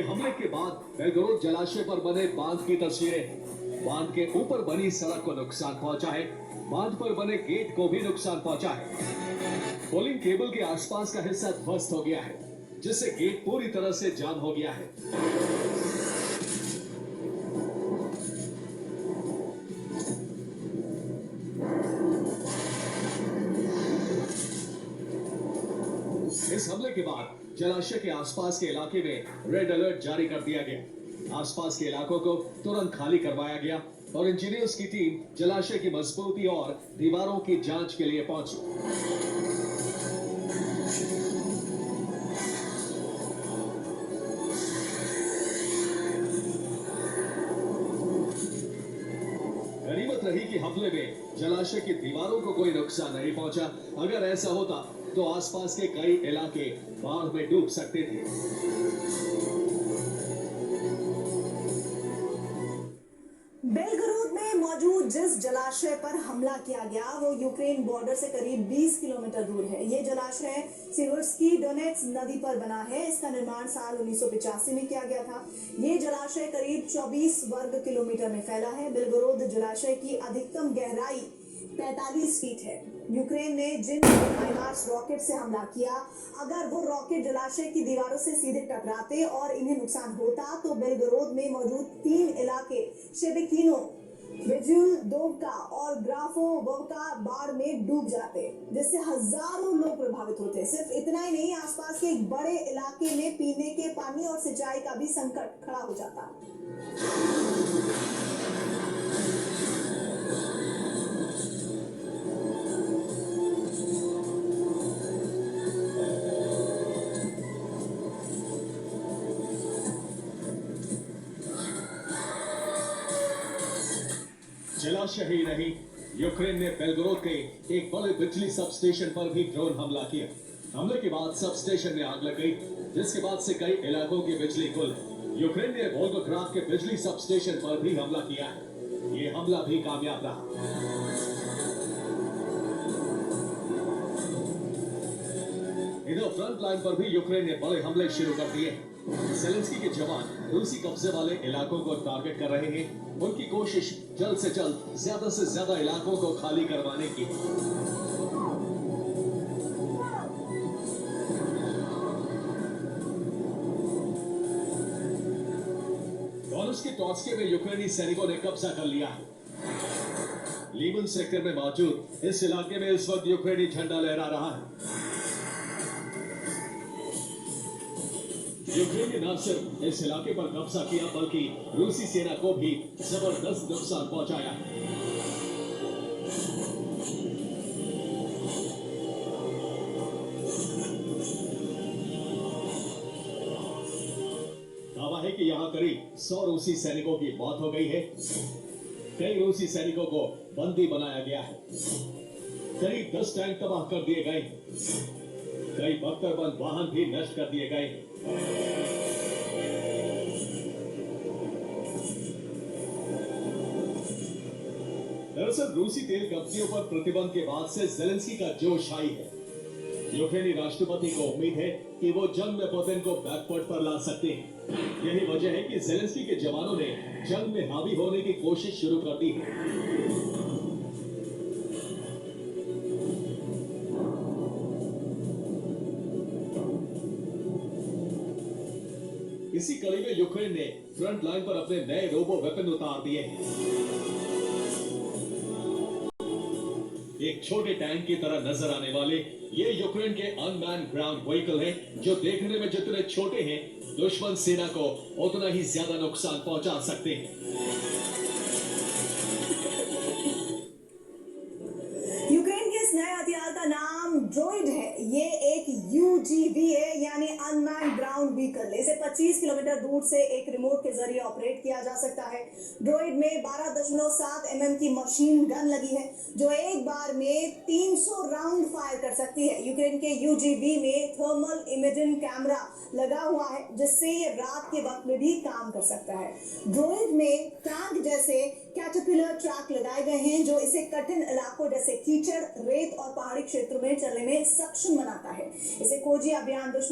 ये हमले के बाद बेलगोरोद जलाशय पर बने बांध की तस्वीरें। बांध के ऊपर बनी सड़क को नुकसान पहुंचा है, बांध पर बने गेट को भी नुकसान पहुंचा है। पोलिंग केबल के आसपास का हिस्सा ध्वस्त हो गया है, जिससे गेट पूरी तरह से जाम हो गया है। इस हमले के बाद जलाशय के आसपास के इलाके में रेड अलर्ट जारी कर दिया गया। आसपास के इलाकों को तुरंत खाली करवाया गया और इंजीनियर्स की टीम जलाशय की मजबूती और दीवारों की जांच के लिए पहुंची। गनीमत रही कि हमले में जलाशय की दीवारों को कोई नुकसान नहीं पहुंचा। अगर ऐसा होता तो आसपास के कई इलाके बाढ़ में डूब सकते थे। बेलगोरोद में मौजूद जिस जलाशय पर हमला किया गया वो यूक्रेन बॉर्डर से करीब 20 किलोमीटर दूर है। ये जलाशय सिवर्स्की डोनेट्स नदी पर बना है। इसका निर्माण साल 1985 में किया गया था। ये जलाशय करीब 24 वर्ग किलोमीटर में फैला है। बेलगोरोद जलाशय की अधिकतम गहराई 45 फीट है। यूक्रेन ने जिन हाइमार्स रॉकेट से हमला किया, अगर वो रॉकेट जलाशय की दीवारों से सीधे टकराते और इन्हें नुकसान होता तो बेलगोरोद में मौजूद 3 इलाके शेबेकिनो, वेजुलदोवका और ग्राफोवोवका बाढ़ में डूब जाते, जिससे हजारों लोग प्रभावित होते। सिर्फ इतना ही नहीं, आसपास के एक बड़े इलाके में पीने के पानी और सिंचाई का भी संकट खड़ा हो जाता। जलाशय ही नहीं, यूक्रेन ने बेलगोरोद के एक बड़े बिजली सब स्टेशन पर भी ड्रोन हमला किया। हमले के बाद सब स्टेशन में आग लग गई, जिसके बाद से कई इलाकों की बिजली गुल है। यूक्रेन ने वोल्गोग्राद के बिजली सब स्टेशन पर भी हमला किया है। ये हमला भी कामयाब रहा। इधर फ्रंट लाइन पर भी यूक्रेन ने बड़े हमले शुरू कर दिए। ज़ेलेंस्की के जवान रूसी कब्जे वाले इलाकों को टारगेट कर रहे हैं। उनकी कोशिश जल्द से जल्द ज्यादा से ज्यादा इलाकों को खाली करवाने की। डोनेट्स्क के टॉस्के में यूक्रेनी सैनिकों ने कब्जा कर लिया है। लीमन सेक्टर में मौजूद इस इलाके में इस वक्त यूक्रेनी झंडा लहरा रहा है। यूक्रेन ने न सिर्फ इस इलाके पर कब्जा किया, बल्कि रूसी सेना को भी जबरदस्त नुकसान पहुंचाया। दावा है कि यहां करीब 100 रूसी सैनिकों की मौत हो गई है। कई रूसी सैनिकों को बंदी बनाया गया है। करीब 10 टैंक तबाह कर दिए गए। कई बख्तरबंद वाहन भी नष्ट कर दिए गए। दरअसल रूसी तेल कंपनियों पर प्रतिबंध के बाद से ज़ेलेंस्की का जोश हाई है। यूक्रेनी राष्ट्रपति को उम्मीद है कि वो जंग में पुतिन को बैकफुट पर ला सकते हैं। यही वजह है कि ज़ेलेंस्की के जवानों ने जंग में हावी होने की कोशिश शुरू कर दी है। इसी कड़ी में यूक्रेन ने फ्रंट लाइन पर अपने नए रोबो वेपन उतार दिए हैं। एक छोटे टैंक की तरह नजर आने वाले ये यूक्रेन के अनमैन ग्राउंड व्हीकल हैं, जो देखने में जितने छोटे हैं, दुश्मन सेना को उतना ही ज्यादा नुकसान पहुंचा सकते हैं। यूक्रेन के इस नए हथियार का नाम ड्रोइड है। ये एक UGV है, यानी अनमैन्ड ग्राउंड व्हीकल। इसे 25 किलोमीटर दूर से एक रिमोट के जरिए ऑपरेट किया जा सकता है। ड्रोइड में 12.7 mm की मशीन गन लगी है, जो एक बार में 300 राउंड फायर कर सकती है। यूक्रेन के UGV में थर्मल इमेजिंग कैमरा लगा हुआ है, जिससे ये रात के वक्त में भी काम कर सकता है। ड्रोइड में टैंक जैसे कैटरपिलर ट्रैक लगाए गए हैं, जो इसे कठिन इलाकों जैसे कीचड़, रेत और पहाड़ी क्षेत्रों में चलने में सक्षम बनाता है। इसे खोजी अभियान दुश्मन